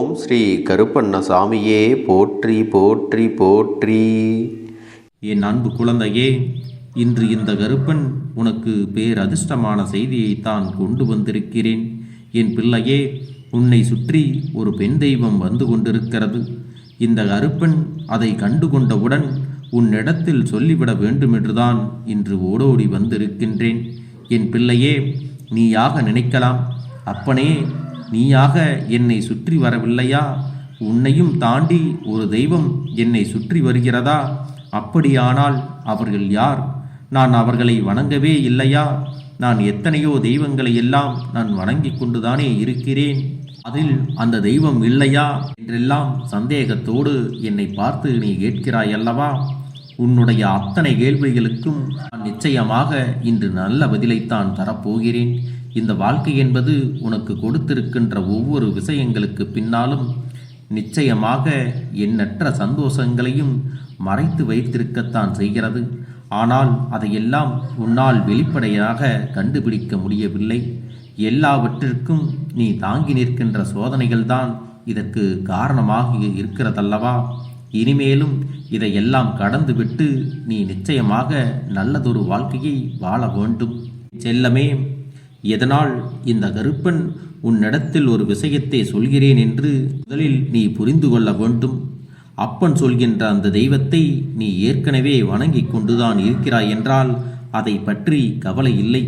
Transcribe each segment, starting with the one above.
ஓம் ஸ்ரீ கருப்பண்ணசாமியே போற்றி போற்றி போற்றி. என் அன்பு குழந்தையே, இன்று இந்த கருப்பன் உனக்கு பேரதிர்ஷ்டமான செய்தியைத்தான் கொண்டு வந்திருக்கிறேன். என் பிள்ளையே, உன்னை சுற்றி ஒரு பெண் தெய்வம் வந்து கொண்டிருக்கிறது. இந்த கருப்பன் அதை கண்டு கொண்டவுடன் உன்னிடத்தில் சொல்லிவிட வேண்டுமென்றுதான் இன்று ஓடோடி வந்திருக்கின்றேன். என் பிள்ளையே, நீயாக நினைக்கலாம், அப்பனே நீயாக என்னை சுற்றி வரவில்லையா? உன்னையும் தாண்டி ஒரு தெய்வம் என்னை சுற்றி வருகிறதா? அப்படியானால் அவர்கள் யார்? நான் அவர்களை வணங்கவே இல்லையா? நான் எத்தனையோ தெய்வங்களை எல்லாம் நான் வணங்கி கொண்டுதானே இருக்கிறேன். அதில் அந்த தெய்வம் இல்லையா என்றெல்லாம் சந்தேகத்தோடு என்னை பார்த்து நீ கேட்கிறாய் அல்லவா? உன்னுடைய அத்தனை கேள்விகளுக்கும் நான் நிச்சயமாக இன்று நல்ல பதிலைத்தான் தரப்போகிறேன். இந்த வாழ்க்கை என்பது உனக்கு கொடுத்திருக்கின்ற ஒவ்வொரு விஷயங்களுக்கு பின்னாலும் நிச்சயமாக எண்ணற்ற சந்தோஷங்களையும் மறைத்து வைத்திருக்கத்தான் செய்கிறது. ஆனால் அதையெல்லாம் உன்னால் வெளிப்படையாக கண்டுபிடிக்க முடியவில்லை. எல்லாவற்றிற்கும் நீ தாங்கி நிற்கின்ற சோதனைகள்தான் இதற்கு காரணமாக இருக்கிறதல்லவா? இனிமேலும் இதையெல்லாம் கடந்துவிட்டு நீ நிச்சயமாக நல்லதொரு வாழ்க்கையை வாழ வேண்டும். செல்லமே, எதனால் இந்த கருப்பன் உன்னிடத்தில் ஒரு விஷயத்தை சொல்கிறேன் என்று முதலில் நீ புரிந்து கொள்ள வேண்டும். அப்பன் சொல்கின்ற அந்த தெய்வத்தை நீ ஏற்கனவே வணங்கி கொண்டுதான் இருக்கிறாய் என்றால் அதை பற்றி கவலை இல்லை.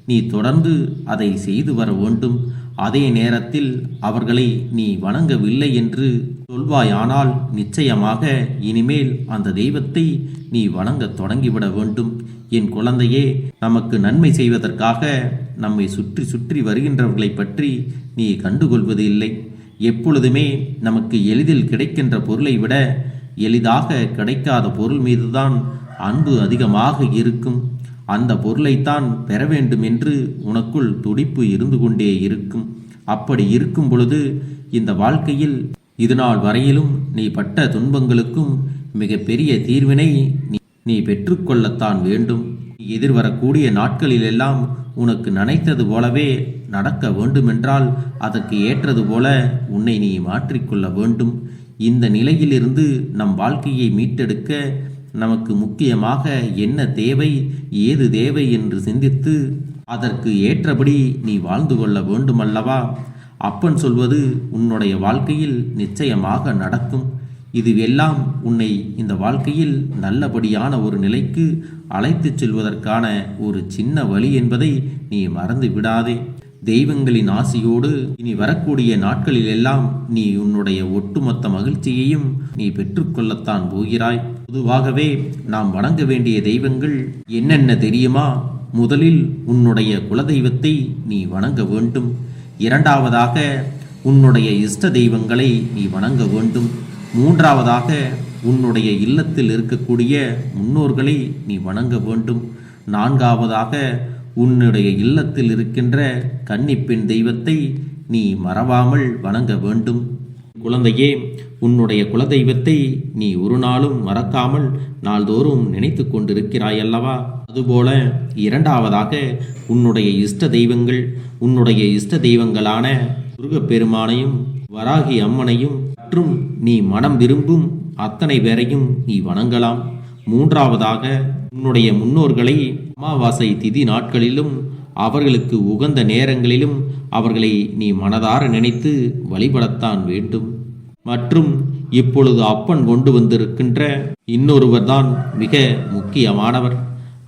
நீ தொடர்ந்து அதை செய்து வர வேண்டும். அதே நேரத்தில் அவர்களை நீ வணங்கவில்லை என்று சொல்வாயானால் நிச்சயமாக இனிமேல் அந்த தெய்வத்தை நீ வணங்க தொடங்கிவிட வேண்டும். என் குழந்தையே, நமக்கு நன்மை செய்வதற்காக நம்மை சுற்றி சுற்றி வருகின்றவர்களை பற்றி நீ கண்டுகொள்வது இல்லை. எப்பொழுதுமே நமக்கு எளிதில் கிடைக்கின்ற பொருளை விட எளிதாக கிடைக்காத பொருள் மீதுதான் அன்பு அதிகமாக இருக்கும். அந்த பொருளைத்தான் பெற வேண்டும் என்று உனக்குள் துடிப்பு இருந்து கொண்டே இருக்கும். அப்படி இருக்கும் பொழுது இந்த வாழ்க்கையில் இதுநாள் வரையிலும் நீ பட்ட துன்பங்களுக்கும் மிக பெரிய தீர்வினை நீ பெற்றுக்கொள்ளத்தான் வேண்டும். எதிர்வரக்கூடிய நாட்களிலெல்லாம் உனக்கு நினைத்தது போலவே நடக்க வேண்டுமென்றால் அதற்கு ஏற்றது போல உன்னை நீ மாற்றிக்கொள்ள வேண்டும். இந்த நிலையிலிருந்து நம் வாழ்க்கையை மீட்டெடுக்க நமக்கு முக்கியமாக என்ன தேவை, ஏது தேவை என்று சிந்தித்து அதற்கு ஏற்றபடி நீ வாழ்ந்து கொள்ள வேண்டுமல்லவா? அப்பன் சொல்வது உன்னுடைய வாழ்க்கையில் நிச்சயமாக நடக்கும். இதுவெல்லாம் உன்னை இந்த வாழ்க்கையில் நல்லபடியான ஒரு நிலைக்கு அழைத்துச் செல்வதற்கான ஒரு சின்ன வழி என்பதை நீ மறந்து விடாதே. தெய்வங்களின் ஆசியோடு இனி வரக்கூடிய நாட்களிலெல்லாம் நீ உன்னுடைய ஒட்டுமொத்த மகிழ்ச்சியையும் நீ பெற்றுக்கொள்ளத்தான் போகிறாய். பொதுவாகவே நாம் வணங்க வேண்டிய தெய்வங்கள் என்னென்ன தெரியுமா? முதலில் உன்னுடைய குலதெய்வத்தை நீ வணங்க வேண்டும். இரண்டாவதாக உன்னுடைய இஷ்ட தெய்வங்களை நீ வணங்க வேண்டும். மூன்றாவதாக உன்னுடைய இல்லத்தில் இருக்கக்கூடிய முன்னோர்களை நீ வணங்க வேண்டும். நான்காவதாக உன்னுடைய இல்லத்தில் இருக்கின்ற கன்னிப்பெண் தெய்வத்தை நீ மறவாமல் வணங்க வேண்டும். குழந்தையே, உன்னுடைய குலதெய்வத்தை நீ ஒரு நாளும் மறக்காமல் நாள்தோறும் நினைத்து கொண்டிருக்கிறாய் அல்லவா? அதுபோல இரண்டாவதாக உன்னுடைய இஷ்ட தெய்வங்கள், உன்னுடைய இஷ்ட தெய்வங்களான முருகப்பெருமானையும் வராகி அம்மனையும் மற்றும் நீ மனம் விரும்பும் அத்தனை பேரையும் நீ வணங்கலாம். மூன்றாவதாக உன்னுடைய முன்னோர்களை அமாவாசை திதி நாட்களிலும் அவர்களுக்கு உகந்த நேரங்களிலும் அவர்களை நீ மனதார நினைத்து வழிபடத்தான் வேண்டும். மற்றும் இப்பொழுது அப்பன் கொண்டு வந்திருக்கின்ற இன்னொருவர்தான் மிக முக்கியமானவர்.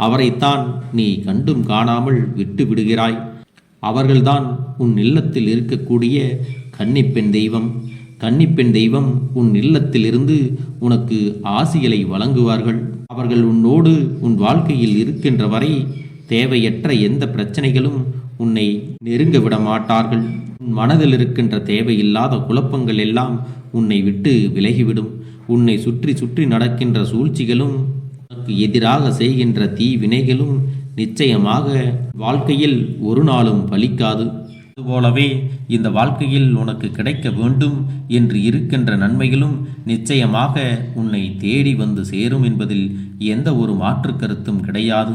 அவரைத்தான் நீ கண்டும் காணாமல் விட்டு விடுகிறாய். அவர்கள்தான் உன் இல்லத்தில் இருக்கக்கூடிய கன்னிப்பெண் தெய்வம். கன்னிப்பெண் தெய்வம் உன் இல்லத்திலிருந்து உனக்கு ஆசிகளை வழங்குவார்கள். அவர்கள் உன்னோடு உன் வாழ்க்கையில் இருக்கின்ற வரை தேவையற்ற எந்த பிரச்சனைகளும் உன்னை நெருங்க விட மாட்டார்கள். உன் மனதில் இருக்கின்ற தேவையில்லாத குழப்பங்கள் எல்லாம் உன்னை விட்டு விலகிவிடும். உன்னை சுற்றி சுற்றி நடக்கின்ற சூழ்ச்சிகளும் உனக்கு எதிராக செய்கின்ற தீவினைகளும் நிச்சயமாக வாழ்க்கையில் ஒரு நாளும் பலிக்காது. அதுபோலவே இந்த வாழ்க்கையில் உனக்கு கிடைக்க வேண்டும் என்று இருக்கின்ற நன்மைகளும் நிச்சயமாக உன்னை தேடி வந்து சேரும் என்பதில் எந்த ஒரு மாற்று கருத்தும் கிடையாது.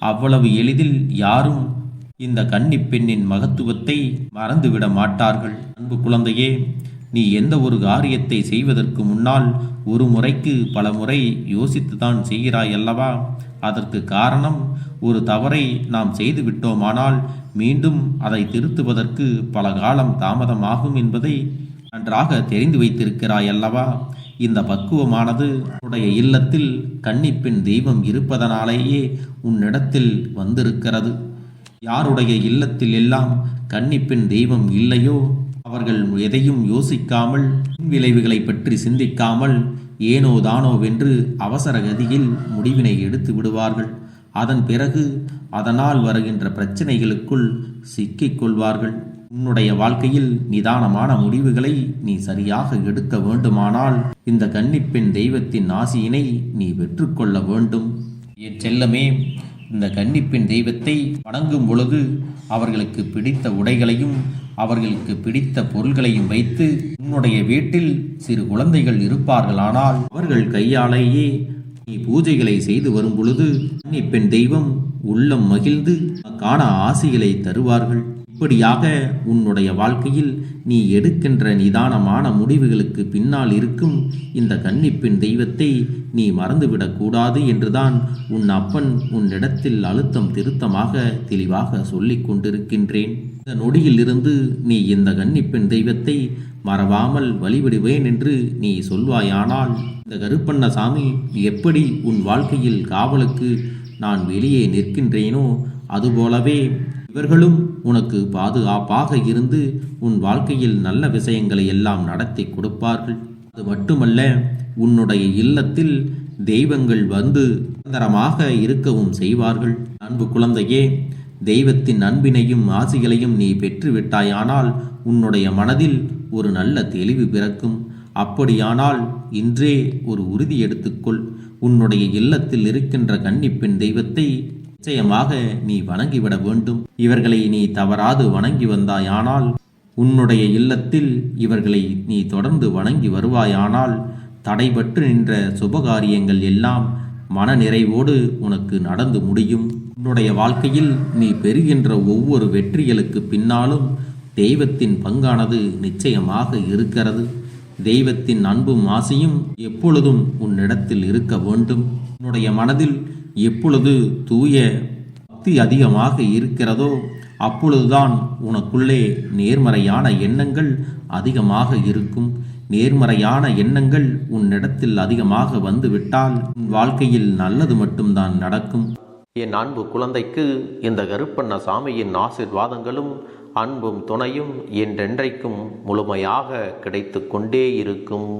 அவ்வளவு எளிதில் யாரும் இந்த கன்னிப்பெண்ணின் மகத்துவத்தை மறந்துவிட மாட்டார்கள். அன்பு குழந்தையே, நீ எந்த ஒரு காரியத்தை செய்வதற்கு முன்னால் ஒரு முறைக்கு பல முறை யோசித்துதான் செய்கிறாய் அல்லவா? அதற்கு காரணம், ஒரு தவறை நாம் செய்து விட்டோமானால் மீண்டும் அதை திருத்துவதற்கு பல காலம் தாமதமாகும் என்பதை நன்றாக தெரிந்து வைத்திருக்கிறாய் அல்லவா? இந்த பக்குவமானது உன்னுடைய இல்லத்தில் கன்னிப்பெண் தெய்வம் இருப்பதனாலேயே உன்னிடத்தில் வந்திருக்கிறது. யாருடைய இல்லத்தில் எல்லாம் கன்னிப்பெண் தெய்வம் இல்லையோ அவர்கள் எதையும் யோசிக்காமல், விளைவுகளை பற்றி சிந்திக்காமல், ஏனோ தானோ வென்று அவசர கதியில் முடிவினை எடுத்து விடுவார்கள். அதன் பிறகு அதனால் வருகின்ற பிரச்சனைகளுக்குள் சிக்கிக் கொள்வார்கள். உன்னுடைய வாழ்க்கையில் நிதானமான முடிவுகளை நீ சரியாக எடுக்க வேண்டுமானால் இந்த கன்னிப்பெண் தெய்வத்தின் ஆசியினை நீ பெற்றுக்கொள்ள வேண்டும். என் செல்லமே, இந்த கன்னிப்பெண் தெய்வத்தை வணங்கும் பொழுது அவர்களுக்கு பிடித்த உடைகளையும் அவர்களுக்கு பிடித்த பொருள்களையும் வைத்து, உன்னுடைய வீட்டில் சிறு குழந்தைகள் இருப்பார்களானால் அவர்கள் கையாலேயே நீ பூஜைகளை செய்து வரும் பொழுது கன்னிப்பெண் தெய்வம் உள்ளம் மகிழ்ந்து காண ஆசைகளை தருவார்கள். இப்படியாக உன்னுடைய வாழ்க்கையில் நீ எடுக்கின்ற நிதானமான முடிவுகளுக்கு பின்னால் இருக்கும் இந்த கன்னிப்பெண் தெய்வத்தை நீ மறந்துவிடக்கூடாது என்றுதான் உன் அப்பன் உன்னிடத்தில் அழுத்தம் திருத்தமாக தெளிவாக சொல்லிக் கொண்டிருக்கின்றேன். இந்த நொடியிலிருந்து நீ இந்த கன்னிப்பெண் தெய்வத்தை மறவாமல் வழிபடுவேன் என்று நீ சொல்வாயானால், இந்த கருப்பண்ணசாமி எப்படி உன் வாழ்க்கையில் காவலுக்கு நான் வெளியே நிற்கின்றேனோ அதுபோலவே இவர்களும் உனக்கு பாதுகாப்பாக இருந்து உன் வாழ்க்கையில் நல்ல விஷயங்களை எல்லாம் நடத்தி கொடுப்பார்கள். அது மட்டுமல்ல, உன்னுடைய இல்லத்தில் தெய்வங்கள் வந்து நிரந்தரமாக இருக்கவும் செய்வார்கள். அன்பு குழந்தையே, தெய்வத்தின் அன்பினையும் ஆசிகளையும் நீ பெற்றுவிட்டாயானால் உன்னுடைய மனதில் ஒரு நல்ல தெளிவு பிறக்கும். அப்படியானால் இன்றே ஒரு உறுதி எடுத்துக்கொள். உன்னுடைய இல்லத்தில் இருக்கின்ற கன்னிப்பெண் தெய்வத்தை நிச்சயமாக நீ வணங்கிவிட வேண்டும். இவர்களை நீ தவறாது வணங்கி வந்தாயானால், உன்னுடைய இல்லத்தில் இவர்களை நீ தொடர்ந்து வணங்கி வருவாயானால் தடைபட்டு நின்ற சுபகாரியங்கள் எல்லாம் மன நிறைவோடு உனக்கு நடந்து முடியும். உன்னுடைய வாழ்க்கையில் நீ பெறுகின்ற ஒவ்வொரு வெற்றிகளுக்கு பின்னாலும் தெய்வத்தின் பங்கானது நிச்சயமாக இருக்கிறது. தெய்வத்தின் அன்பும் ஆசையும் எப்பொழுதும் உன்னிடத்தில் இருக்க வேண்டும். உன்னுடைய மனதில் எப்பொழுது தூய பக்தி அதிகமாக இருக்கிறதோ அப்பொழுதுதான் உனக்குள்ளே நேர்மறையான எண்ணங்கள் அதிகமாக இருக்கும். நேர்மறையான எண்ணங்கள் உன்னிடத்தில் அதிகமாக வந்துவிட்டால் உன் வாழ்க்கையில் நல்லது மட்டும்தான் நடக்கும். என் அன்பு குழந்தைக்கு இந்த கருப்பண்ணசாமியின் ஆசீர்வாதங்களும் அன்பும் துணையும் என்றென்றைக்கும் முழுமையாக கிடைத்து கொண்டே இருக்கும்.